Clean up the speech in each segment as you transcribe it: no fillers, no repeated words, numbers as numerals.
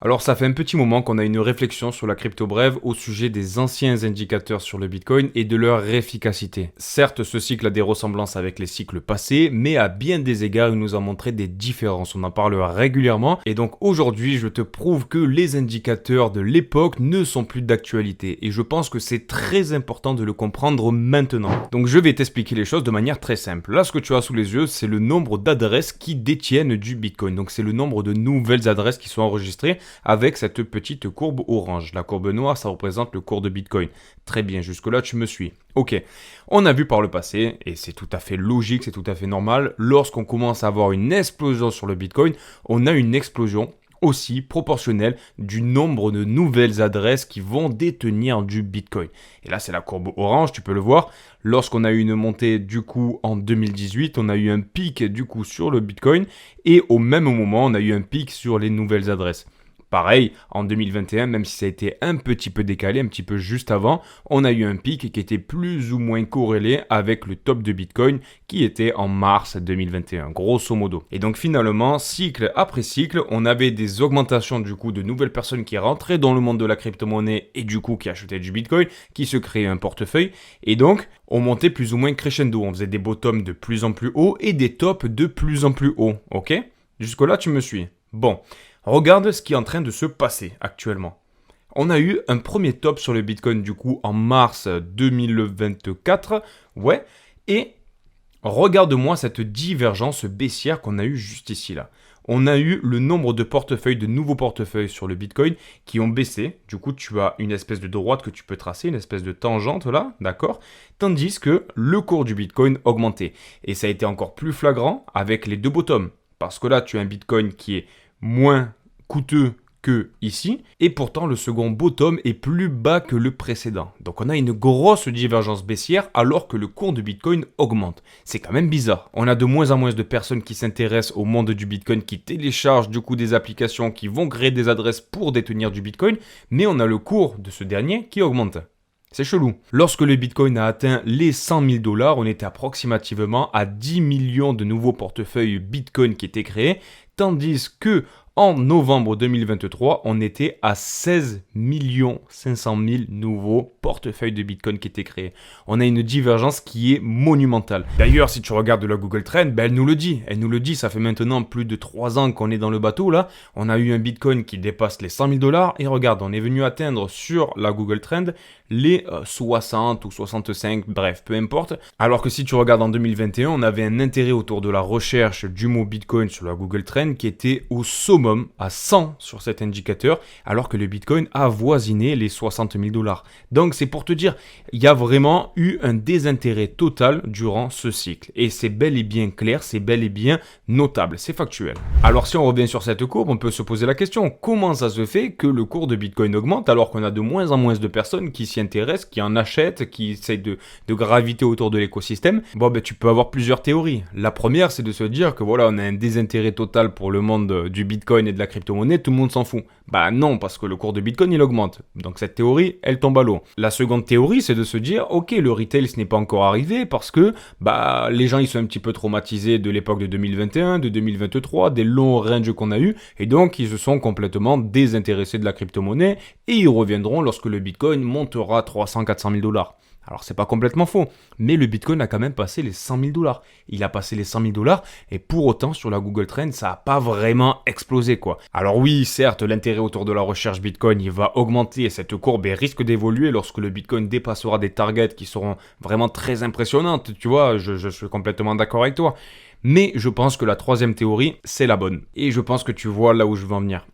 Alors ça fait un petit moment qu'on a une réflexion sur la crypto brève au sujet des anciens indicateurs sur le Bitcoin et de leur efficacité. Certes, ce cycle a des ressemblances avec les cycles passés, mais à bien des égards, il nous a montré des différences. On en parle régulièrement et donc aujourd'hui, je te prouve que les indicateurs de l'époque ne sont plus d'actualité et je pense que c'est très important de le comprendre maintenant. Donc je vais t'expliquer les choses de manière très simple. Là, ce que tu as sous les yeux, c'est le nombre d'adresses qui détiennent du Bitcoin. Donc c'est le nombre de nouvelles adresses qui sont enregistrées avec cette petite courbe orange. La courbe noire, ça représente le cours de Bitcoin. Très bien, jusque-là, tu me suis. Ok, on a vu par le passé, et c'est tout à fait logique, c'est tout à fait normal, lorsqu'on commence à avoir une explosion sur le Bitcoin, on a une explosion aussi proportionnelle du nombre de nouvelles adresses qui vont détenir du Bitcoin. Et là, c'est la courbe orange, tu peux le voir. Lorsqu'on a eu une montée du coup en 2018, on a eu un pic du coup sur le Bitcoin, et au même moment, on a eu un pic sur les nouvelles adresses. Pareil, en 2021, même si ça a été un petit peu décalé, un petit peu juste avant, on a eu un pic qui était plus ou moins corrélé avec le top de Bitcoin qui était en mars 2021, grosso modo. Et donc finalement, cycle après cycle, on avait des augmentations du coup de nouvelles personnes qui rentraient dans le monde de la crypto-monnaie et du coup qui achetaient du Bitcoin, qui se créaient un portefeuille. Et donc, on montait plus ou moins crescendo. On faisait des bottoms de plus en plus haut et des tops de plus en plus haut. Ok ? Jusque-là, tu me suis. Bon. Regarde ce qui est en train de se passer actuellement. On a eu un premier top sur le Bitcoin du coup en mars 2024. Ouais. Et regarde-moi cette divergence baissière qu'on a eu juste ici là. On a eu le nombre de portefeuilles, de nouveaux portefeuilles sur le Bitcoin qui ont baissé. Du coup, tu as une espèce de droite que tu peux tracer, une espèce de tangente là, d'accord ? Tandis que le cours du Bitcoin augmentait. Et ça a été encore plus flagrant avec les deux bottoms. Parce que là, tu as un Bitcoin qui est moins coûteux que ici, et pourtant le second bottom est plus bas que le précédent. Donc on a une grosse divergence baissière alors que le cours de Bitcoin augmente. C'est quand même bizarre. On a de moins en moins de personnes qui s'intéressent au monde du Bitcoin, qui téléchargent du coup des applications qui vont créer des adresses pour détenir du Bitcoin, mais on a le cours de ce dernier qui augmente. C'est chelou. Lorsque le Bitcoin a atteint les 100 000 $, on était approximativement à 10 millions de nouveaux portefeuilles Bitcoin qui étaient créés, tandis que en novembre 2023, on était à 16 500 000 nouveaux portefeuilles de Bitcoin qui étaient créés. On a une divergence qui est monumentale. D'ailleurs, si tu regardes la Google Trend, elle nous le dit. Elle nous le dit, ça fait maintenant plus de 3 ans qu'on est dans le bateau là. On a eu un Bitcoin qui dépasse les 100 000 $. Et regarde, on est venu atteindre sur la Google Trend les 60 ou 65, bref, peu importe. Alors que si tu regardes en 2021, on avait un intérêt autour de la recherche du mot Bitcoin sur la Google Trend qui était au summum à 100 sur cet indicateur, alors que le Bitcoin a avoisiné les 60 000 $. Donc c'est pour te dire, il y a vraiment eu un désintérêt total durant ce cycle. Et c'est bel et bien clair, c'est bel et bien notable, c'est factuel. Alors si on revient sur cette courbe, on peut se poser la question, comment ça se fait que le cours de Bitcoin augmente alors qu'on a de moins en moins de personnes qui s'y intéressent, qui en achètent, qui essayent de graviter autour de l'écosystème? Bon, tu peux avoir plusieurs théories. La première, c'est de se dire que voilà, on a un désintérêt total pour le monde du Bitcoin et de la crypto-monnaie, tout le monde s'en fout. Bah non, parce que le cours de Bitcoin, il augmente. Donc cette théorie, elle tombe à l'eau. La seconde théorie, c'est de se dire, ok, le retail, ce n'est pas encore arrivé parce que les gens, ils sont un petit peu traumatisés de l'époque de 2021, de 2023, des longs ranges qu'on a eu, et donc ils se sont complètement désintéressés de la crypto-monnaie, et ils reviendront lorsque le Bitcoin montera 300-400 000 $. Alors c'est pas complètement faux, mais le Bitcoin a quand même passé les 100 000 $. Il a passé les 100 000 $, et pour autant sur la Google Trend, ça n'a pas vraiment explosé quoi. Alors oui, certes, l'intérêt autour de la recherche Bitcoin, il va augmenter et cette courbe risque d'évoluer lorsque le Bitcoin dépassera des targets qui seront vraiment très impressionnantes, tu vois, je suis complètement d'accord avec toi. Mais je pense que la troisième théorie, c'est la bonne. Et je pense que tu vois là où je veux en venir.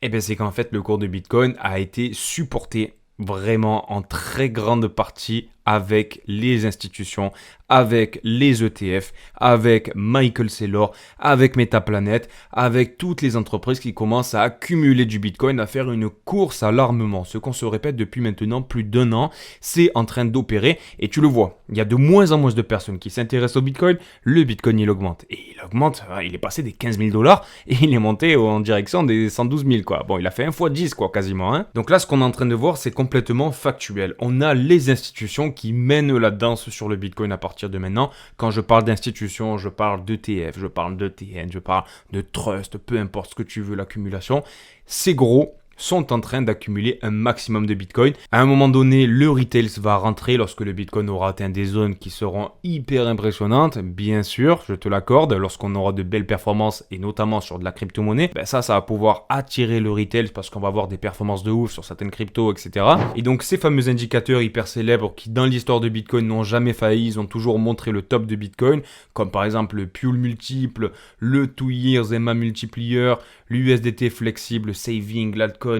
Eh bien c'est qu'en fait le cours de Bitcoin a été supporté vraiment en très grande partie avec les institutions, avec les ETF, avec Michael Saylor, avec Metaplanet, avec toutes les entreprises qui commencent à accumuler du Bitcoin, à faire une course à l'armement. Ce qu'on se répète depuis maintenant plus d'1 an, c'est en train d'opérer et tu le vois. Il y a de moins en moins de personnes qui s'intéressent au Bitcoin. Le Bitcoin, il augmente. Et il augmente, il est passé des 15 000 $ et il est monté en direction des 112 000 quoi. Bon, il a fait 1 x 10 quoi quasiment. Donc là, ce qu'on est en train de voir, c'est complètement factuel. On a les institutions qui mènent la danse sur le Bitcoin à partir de maintenant. Quand je parle d'institutions, je parle d'ETF, je parle d'ETN, je parle de trust, peu importe ce que tu veux, l'accumulation. Ces gros sont en train d'accumuler un maximum de Bitcoin. À un moment donné, le retail va rentrer lorsque le Bitcoin aura atteint des zones qui seront hyper impressionnantes. Bien sûr, je te l'accorde, lorsqu'on aura de belles performances et notamment sur de la crypto-monnaie, ça va pouvoir attirer le retail parce qu'on va avoir des performances de ouf sur certaines cryptos, etc. Et donc ces fameux indicateurs hyper célèbres qui dans l'histoire de Bitcoin n'ont jamais failli, ils ont toujours montré le top de Bitcoin, comme par exemple le Pule multiple, le 2 years EMA multiplier, l'USDT flexible, saving, l'altcoin,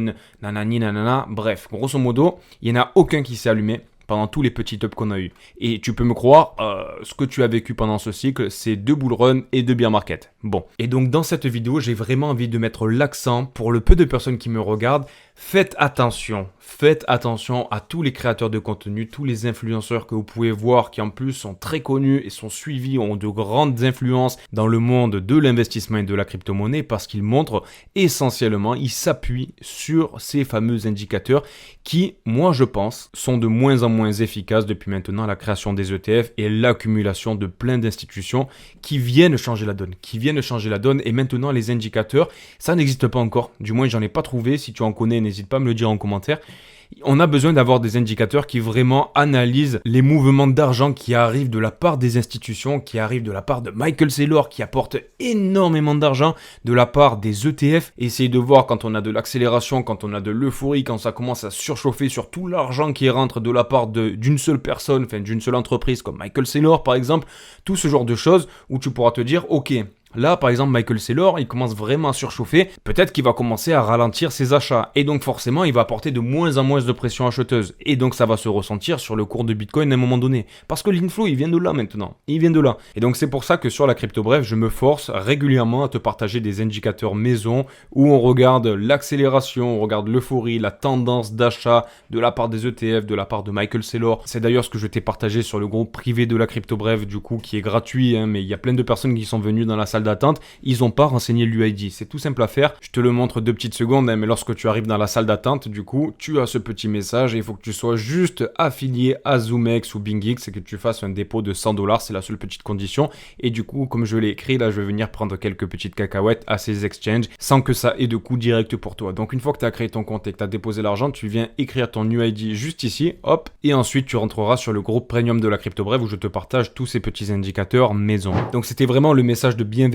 nanani nanana, bref, grosso modo, il n'y en a aucun qui s'est allumé pendant tous les petits tops qu'on a eu. Et tu peux me croire, ce que tu as vécu pendant ce cycle, c'est 2 bull run et 2 bear market. Bon. Et donc dans cette vidéo, j'ai vraiment envie de mettre l'accent pour le peu de personnes qui me regardent. Faites attention à tous les créateurs de contenu, tous les influenceurs que vous pouvez voir qui en plus sont très connus et sont suivis, ont de grandes influences dans le monde de l'investissement et de la crypto-monnaie parce qu'ils montrent essentiellement, ils s'appuient sur ces fameux indicateurs qui, moi je pense, sont de moins en moins efficaces depuis maintenant la création des ETF et l'accumulation de plein d'institutions qui viennent changer la donne. Et maintenant les indicateurs, ça n'existe pas encore, du moins j'en ai pas trouvé. Si tu en connais, n'hésite pas à me le dire en commentaire. On a besoin d'avoir des indicateurs qui vraiment analysent les mouvements d'argent qui arrivent de la part des institutions, qui arrivent de la part de Michael Saylor qui apporte énormément d'argent, de la part des ETF. Essayez de voir quand on a de l'accélération, quand on a de l'euphorie, quand ça commence à surchauffer sur tout l'argent qui rentre de la part d'une seule personne, enfin d'une seule entreprise comme Michael Saylor par exemple, tout ce genre de choses où tu pourras te dire ok, là, par exemple, Michael Saylor, il commence vraiment à surchauffer. Peut-être qu'il va commencer à ralentir ses achats. Et donc, forcément, il va apporter de moins en moins de pression acheteuse. Et donc, ça va se ressentir sur le cours de Bitcoin à un moment donné. Parce que l'inflow, il vient de là maintenant. Il vient de là. Et donc, c'est pour ça que sur la crypto bref, je me force régulièrement à te partager des indicateurs maison où on regarde l'accélération, on regarde l'euphorie, la tendance d'achat de la part des ETF, de la part de Michael Saylor. C'est d'ailleurs ce que je t'ai partagé sur le groupe privé de la crypto bref, du coup, qui est gratuit, mais il y a plein de personnes qui sont venues dans la salle d'attente, ils n'ont pas renseigné l'UID. C'est tout simple à faire. Je te le montre 2 petites secondes, mais lorsque tu arrives dans la salle d'attente, du coup, tu as ce petit message et il faut que tu sois juste affilié à ZoomX ou BingX et que tu fasses un dépôt de $100. C'est la seule petite condition. Et du coup, comme je l'ai écrit, là, je vais venir prendre quelques petites cacahuètes à ces exchanges sans que ça ait de coût direct pour toi. Donc, une fois que tu as créé ton compte et que tu as déposé l'argent, tu viens écrire ton UID juste ici, hop, et ensuite tu rentreras sur le groupe premium de la crypto bref où je te partage tous ces petits indicateurs maison. Donc, c'était vraiment le message de bienveillance.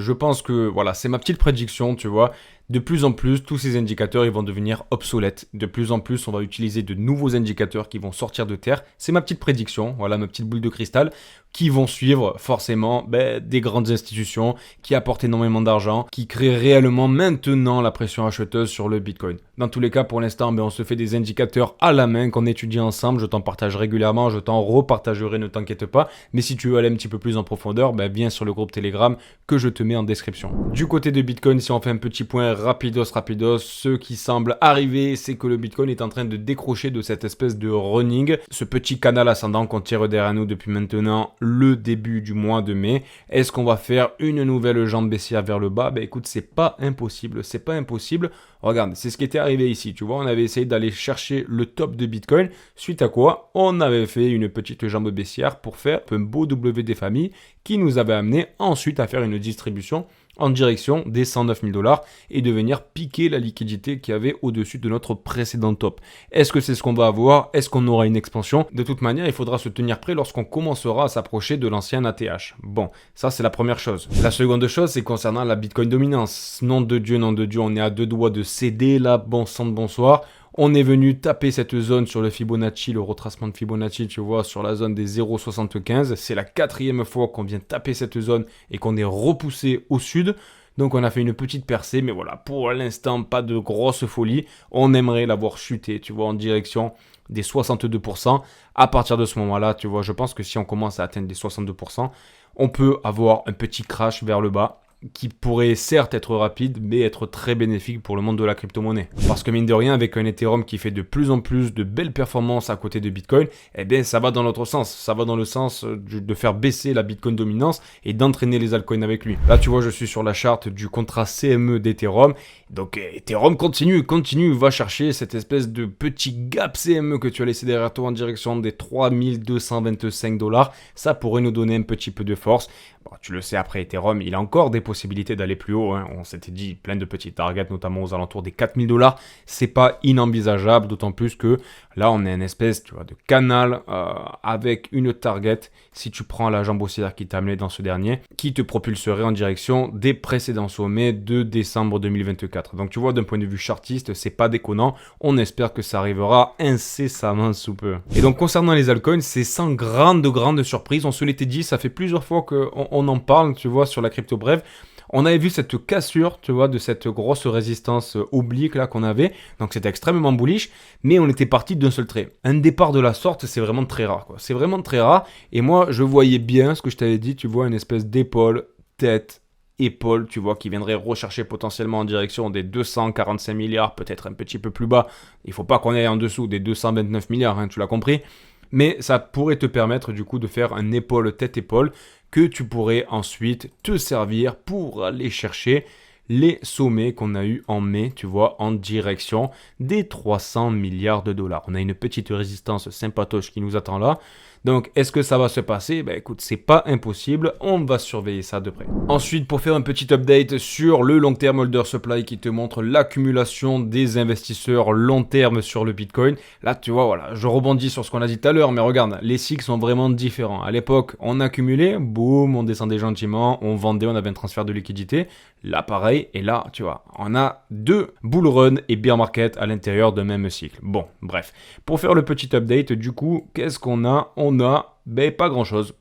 Je pense que voilà, c'est ma petite prédiction, tu vois. De plus en plus, tous ces indicateurs, ils vont devenir obsolètes. De plus en plus, on va utiliser de nouveaux indicateurs qui vont sortir de terre. C'est ma petite prédiction, voilà, ma petite boule de cristal, qui vont suivre forcément des grandes institutions qui apportent énormément d'argent, qui créent réellement maintenant la pression acheteuse sur le Bitcoin. Dans tous les cas, pour l'instant, on se fait des indicateurs à la main qu'on étudie ensemble. Je t'en partage régulièrement, je t'en repartagerai, ne t'inquiète pas. Mais si tu veux aller un petit peu plus en profondeur, viens sur le groupe Telegram que je te mets en description. Du côté de Bitcoin, si on fait un petit point rapidos, ce qui semble arriver, c'est que le Bitcoin est en train de décrocher de cette espèce de running, ce petit canal ascendant qu'on tire derrière nous depuis maintenant le début du mois de mai. Est-ce qu'on va faire une nouvelle jambe baissière vers le bas? Écoute, c'est pas impossible. Regarde, c'est ce qui était arrivé ici, tu vois, on avait essayé d'aller chercher le top de Bitcoin, suite à quoi on avait fait une petite jambe baissière pour faire un beau W des familles qui nous avait amené ensuite à faire une distribution en direction des $109 000 et de venir piquer la liquidité qu'il y avait au-dessus de notre précédent top. Est-ce que c'est ce qu'on va avoir? Est-ce qu'on aura une expansion? De toute manière, il faudra se tenir prêt lorsqu'on commencera à s'approcher de l'ancien ATH. Bon, ça c'est la première chose. La seconde chose, c'est concernant la Bitcoin dominance. Nom de Dieu, on est à 2 doigts de céder là, bon sang de bonsoir. On est venu taper cette zone sur le Fibonacci, le retracement de Fibonacci, tu vois, sur la zone des 0,75. C'est la 4e fois qu'on vient taper cette zone et qu'on est repoussé au sud. Donc on a fait une petite percée, mais voilà, pour l'instant, pas de grosse folie. On aimerait l'avoir chuté, tu vois, en direction des 62%. À partir de ce moment-là, tu vois, je pense que si on commence à atteindre des 62%, on peut avoir un petit crash vers le bas. qui pourrait certes être rapide, mais être très bénéfique pour le monde de la crypto-monnaie. Parce que mine de rien, avec un Ethereum qui fait de plus en plus de belles performances à côté de Bitcoin, eh bien ça va dans l'autre sens. Ça va dans le sens de faire baisser la Bitcoin dominance et d'entraîner les altcoins avec lui. Là, tu vois, je suis sur la charte du contrat CME d'Ethereum. Donc Ethereum continue, va chercher cette espèce de petit gap CME que tu as laissé derrière toi en direction des 3225 $. Ça pourrait nous donner un petit peu de force. Bon, tu le sais, après Ethereum, il a encore des possibilités d'aller plus haut. On s'était dit plein de petits targets, notamment aux alentours des 4000 $. C'est pas inenvisageable, d'autant plus que là, on est une espèce, tu vois, de canal avec une target, si tu prends la jambe haussière qui t'a amené dans ce dernier, qui te propulserait en direction des précédents sommets de décembre 2024. Donc tu vois, d'un point de vue chartiste, c'est pas déconnant. On espère que ça arrivera incessamment sous peu. Et donc concernant les altcoins, c'est sans grande surprise. On se l'était dit, ça fait plusieurs fois qu'on en parle, tu vois, sur la crypto brève. On avait vu cette cassure, tu vois, de cette grosse résistance oblique là qu'on avait. Donc c'était extrêmement bullish, mais on était parti d'un seul trait. Un départ de la sorte, c'est vraiment très rare, quoi. C'est vraiment très rare. Et moi, je voyais bien ce que je t'avais dit, tu vois, une espèce d'épaule, tête, épaule, tu vois, qui viendrait rechercher potentiellement en direction des 245 milliards, peut-être un petit peu plus bas. Il faut pas qu'on aille en dessous des 229 milliards, hein, tu l'as compris. Mais ça pourrait te permettre du coup de faire un épaule tête-épaule que tu pourrais ensuite te servir pour aller chercher les sommets qu'on a eu en mai, tu vois, en direction des 300 milliards de $. On a une petite résistance sympatoche qui nous attend là. Donc, est-ce que ça va se passer? Ben écoute, c'est pas impossible, on va surveiller ça de près. Ensuite, pour faire un petit update sur le long term holder supply qui te montre l'accumulation des investisseurs long terme sur le Bitcoin. Là, tu vois, voilà, je rebondis sur ce qu'on a dit tout à l'heure, mais regarde, les cycles sont vraiment différents. À l'époque, on accumulait, boum, on descendait gentiment, on vendait, on avait un transfert de liquidité. Là, pareil, et là, tu vois, on a deux bull run et bear market à l'intérieur d'un même cycle. Bon, bref. Pour faire le petit update, du coup, qu'est-ce qu'on a? On a, ben, pas grand-chose.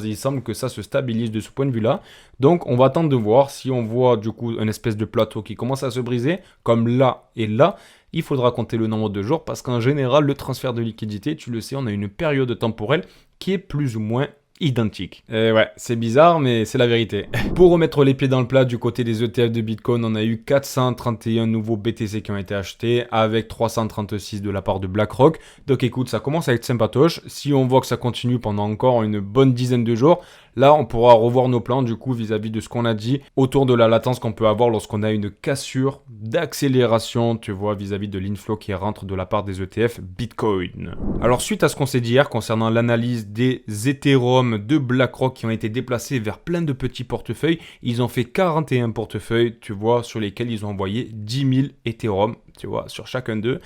Il semble que ça se stabilise de ce point de vue-là. Donc, on va attendre de voir si on voit, du coup, une espèce de plateau qui commence à se briser, comme là et là. Il faudra compter le nombre de jours parce qu'en général, le transfert de liquidité, tu le sais, on a une période temporelle qui est plus ou moins identique. Ouais, c'est bizarre, mais c'est la vérité. Pour remettre les pieds dans le plat du côté des ETF de Bitcoin, on a eu 431 nouveaux BTC qui ont été achetés, avec 336 de la part de BlackRock. Donc écoute, ça commence à être sympatoche. Si on voit que ça continue pendant encore une bonne dizaine de jours, là, on pourra revoir nos plans du coup vis-à-vis de ce qu'on a dit autour de la latence qu'on peut avoir lorsqu'on a une cassure d'accélération, tu vois, vis-à-vis de l'inflow qui rentre de la part des ETF Bitcoin. Alors suite à ce qu'on s'est dit hier concernant l'analyse des Ethereum de BlackRock qui ont été déplacés vers plein de petits portefeuilles, ils ont fait 41 portefeuilles, tu vois, sur lesquels ils ont envoyé 10 000 Ethereum, tu vois, sur chacun d'eux.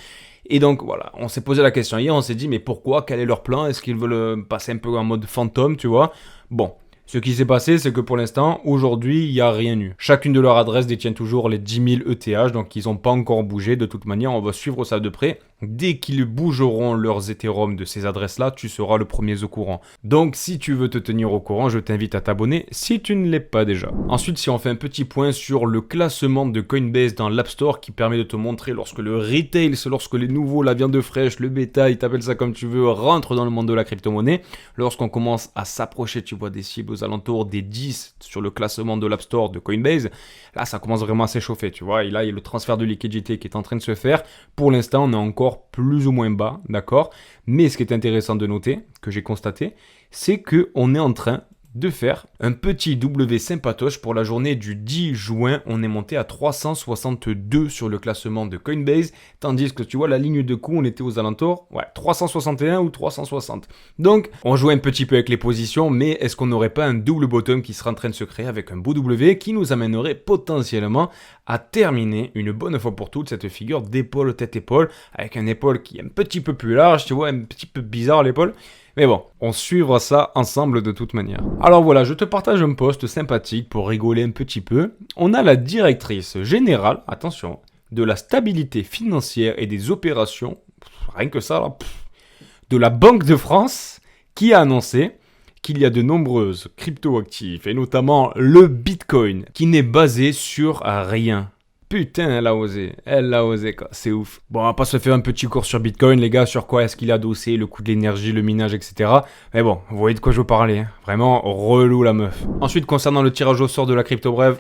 Et donc voilà, on s'est posé la question hier, on s'est dit mais pourquoi, quel est leur plan, est-ce qu'ils veulent passer un peu en mode fantôme, tu vois? Bon, ce qui s'est passé, c'est que pour l'instant, aujourd'hui, il n'y a rien eu. Chacune de leurs adresses détient toujours les 10 000 ETH, donc ils n'ont pas encore bougé. De toute manière, on va suivre ça de près. Dès qu'ils bougeront leurs Ethereum de ces adresses-là, tu seras le premier au courant. Donc, si tu veux te tenir au courant, je t'invite à t'abonner si tu ne l'es pas déjà. Ensuite, si on fait un petit point sur le classement de Coinbase dans l'App Store qui permet de te montrer lorsque le retail, c'est lorsque les nouveaux, la viande fraîche, le bétail, t'appelles ça comme tu veux, rentrent dans le monde de la crypto-monnaie. Lorsqu'on commence à s'approcher, tu vois, des cibles aux alentours des 10 sur le classement de l'App Store de Coinbase, là, ça commence vraiment à s'échauffer, tu vois. Et là, il y a le transfert de liquidité qui est en train de se faire. Pour l'instant, on est encore plus ou moins bas, d'accord? Mais ce qui est intéressant de noter, que j'ai constaté, c'est qu'on est en train de faire un petit W sympatoche pour la journée du 10 juin. On est monté à 362 sur le classement de Coinbase, tandis que tu vois la ligne de coup, on était aux alentours, 361 ou 360. Donc, on jouait un petit peu avec les positions, mais est-ce qu'on n'aurait pas un double bottom qui serait en train de se créer avec un beau W qui nous amènerait potentiellement à terminer une bonne fois pour toutes cette figure d'épaule tête-épaule, avec un épaule qui est un petit peu plus large, tu vois, un petit peu bizarre l'épaule. Mais bon, on suivra ça ensemble de toute manière. Alors voilà, je te partage un post sympathique pour rigoler un petit peu. On a la directrice générale, attention, de la stabilité financière et des opérations, rien que ça là, de la Banque de France, qui a annoncé qu'il y a de nombreuses crypto-actifs, et notamment le Bitcoin, qui n'est basé sur rien. Putain, elle l'a osé quoi, c'est ouf. Bon, on va pas se faire un petit cours sur Bitcoin, les gars, sur quoi est-ce qu'il est adossé, le coût de l'énergie, le minage, etc. Mais bon, vous voyez de quoi je veux parler, hein. Vraiment relou la meuf. Ensuite, concernant le tirage au sort de la crypto brève,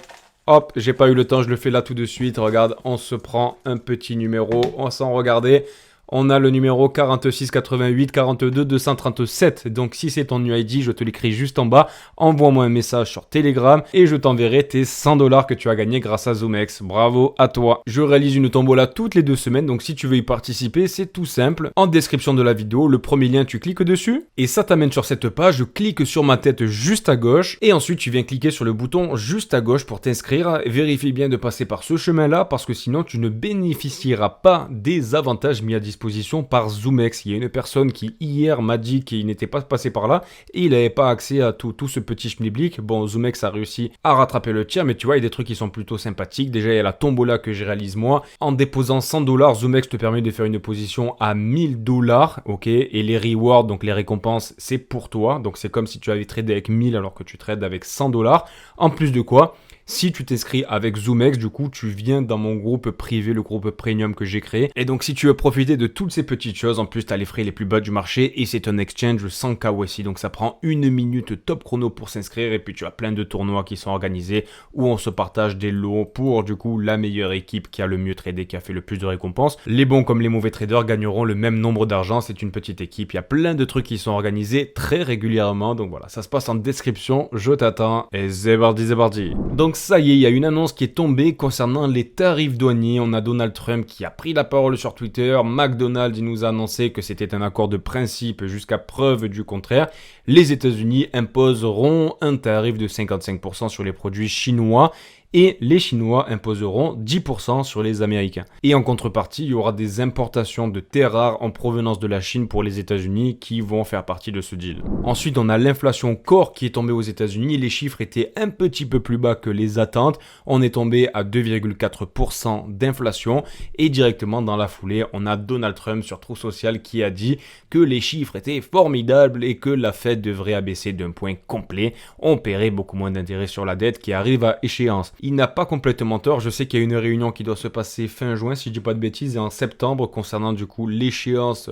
hop, j'ai pas eu le temps, je le fais là tout de suite. Regarde, on se prend un petit numéro, on s'en regarder. On a le numéro 46 88 42 237. Donc si c'est ton UID, je te l'écris juste en bas. Envoie-moi un message sur Telegram et je t'enverrai tes 100$ que tu as gagné grâce à ZoomX. Bravo à toi. Je réalise une tombola toutes les 2 semaines. Donc si tu veux y participer, c'est tout simple. En description de la vidéo, le premier lien, tu cliques dessus et ça t'amène sur cette page. Clique sur ma tête juste à gauche et ensuite tu viens cliquer sur le bouton juste à gauche pour t'inscrire. Vérifie bien de passer par ce chemin-là parce que sinon tu ne bénéficieras pas des avantages mis à disposition par ZoomX. Il y a une personne qui hier m'a dit qu'il n'était pas passé par là et il n'avait pas accès à tout ce petit schmilblick. Bon, ZoomX a réussi à rattraper le tir, mais tu vois, il y a des trucs qui sont plutôt sympathiques. Déjà, il y a la tombola que je réalise moi. En déposant 100$, ZoomX te permet de faire une position à 1000$, ok? Et les rewards, donc les récompenses, c'est pour toi. Donc c'est comme si tu avais tradé avec 1000 alors que tu trades avec 100$. En plus de quoi, si tu t'inscris avec ZoomX, du coup, tu viens dans mon groupe privé, le groupe premium que j'ai créé. Et donc, si tu veux profiter de toutes ces petites choses, en plus, tu as les frais les plus bas du marché et c'est un exchange sans KYC. Donc, ça prend 1 minute top chrono pour s'inscrire. Et puis, tu as plein de tournois qui sont organisés où on se partage des lots pour, du coup, la meilleure équipe qui a le mieux tradé, qui a fait le plus de récompenses. Les bons comme les mauvais traders gagneront le même nombre d'argent. C'est une petite équipe. Il y a plein de trucs qui sont organisés très régulièrement. Donc, voilà, ça se passe en description. Je t'attends. Et c'est parti, c'est parti. Donc, ça y est, il y a une annonce qui est tombée concernant les tarifs douaniers. On a Donald Trump qui a pris la parole sur Twitter. McDonald's, il nous a annoncé que c'était un accord de principe jusqu'à preuve du contraire. Les États-Unis imposeront un tarif de 55% sur les produits chinois. Et les Chinois imposeront 10% sur les Américains. Et en contrepartie, il y aura des importations de terres rares en provenance de la Chine pour les États-Unis qui vont faire partie de ce deal. Ensuite, on a l'inflation core qui est tombée aux États-Unis. Les chiffres étaient un petit peu plus bas que les attentes. On est tombé à 2,4% d'inflation. Et directement dans la foulée, on a Donald Trump sur Truth Social qui a dit que les chiffres étaient formidables et que la Fed devrait abaisser d'un point complet. On paierait beaucoup moins d'intérêts sur la dette qui arrive à échéance. Il n'a pas complètement tort, je sais qu'il y a une réunion qui doit se passer fin juin, si je dis pas de bêtises, et en septembre, concernant du coup l'échéance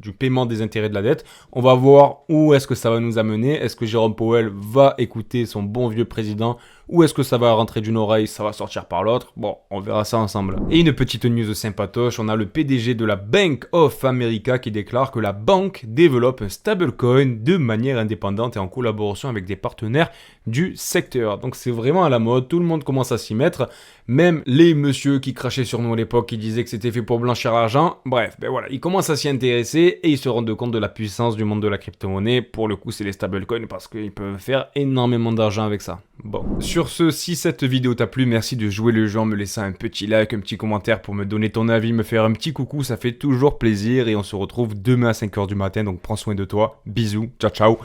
du paiement des intérêts de la dette. On va voir où est-ce que ça va nous amener. Est-ce que Jérôme Powell va écouter son bon vieux président ou est-ce que ça va rentrer d'une oreille, ça va sortir par l'autre? Bon, on verra ça ensemble. Et une petite news sympatoche, on a le PDG de la Bank of America qui déclare que la banque développe un stablecoin de manière indépendante et en collaboration avec des partenaires du secteur. Donc c'est vraiment à la mode, tout le monde commence à s'y mettre, même les messieurs qui crachaient sur nous à l'époque, qui disaient que c'était fait pour blanchir l'argent, bref, ben voilà, ils commencent à s'y intéresser et ils se rendent compte de la puissance du monde de la crypto-monnaie. Pour le coup, c'est les stablecoins parce qu'ils peuvent faire énormément d'argent avec ça. Bon, sur ce, si cette vidéo t'a plu, merci de jouer le jeu en me laissant un petit like, un petit commentaire pour me donner ton avis, me faire un petit coucou, ça fait toujours plaisir et on se retrouve demain à 5h du matin, donc prends soin de toi, bisous, ciao ciao.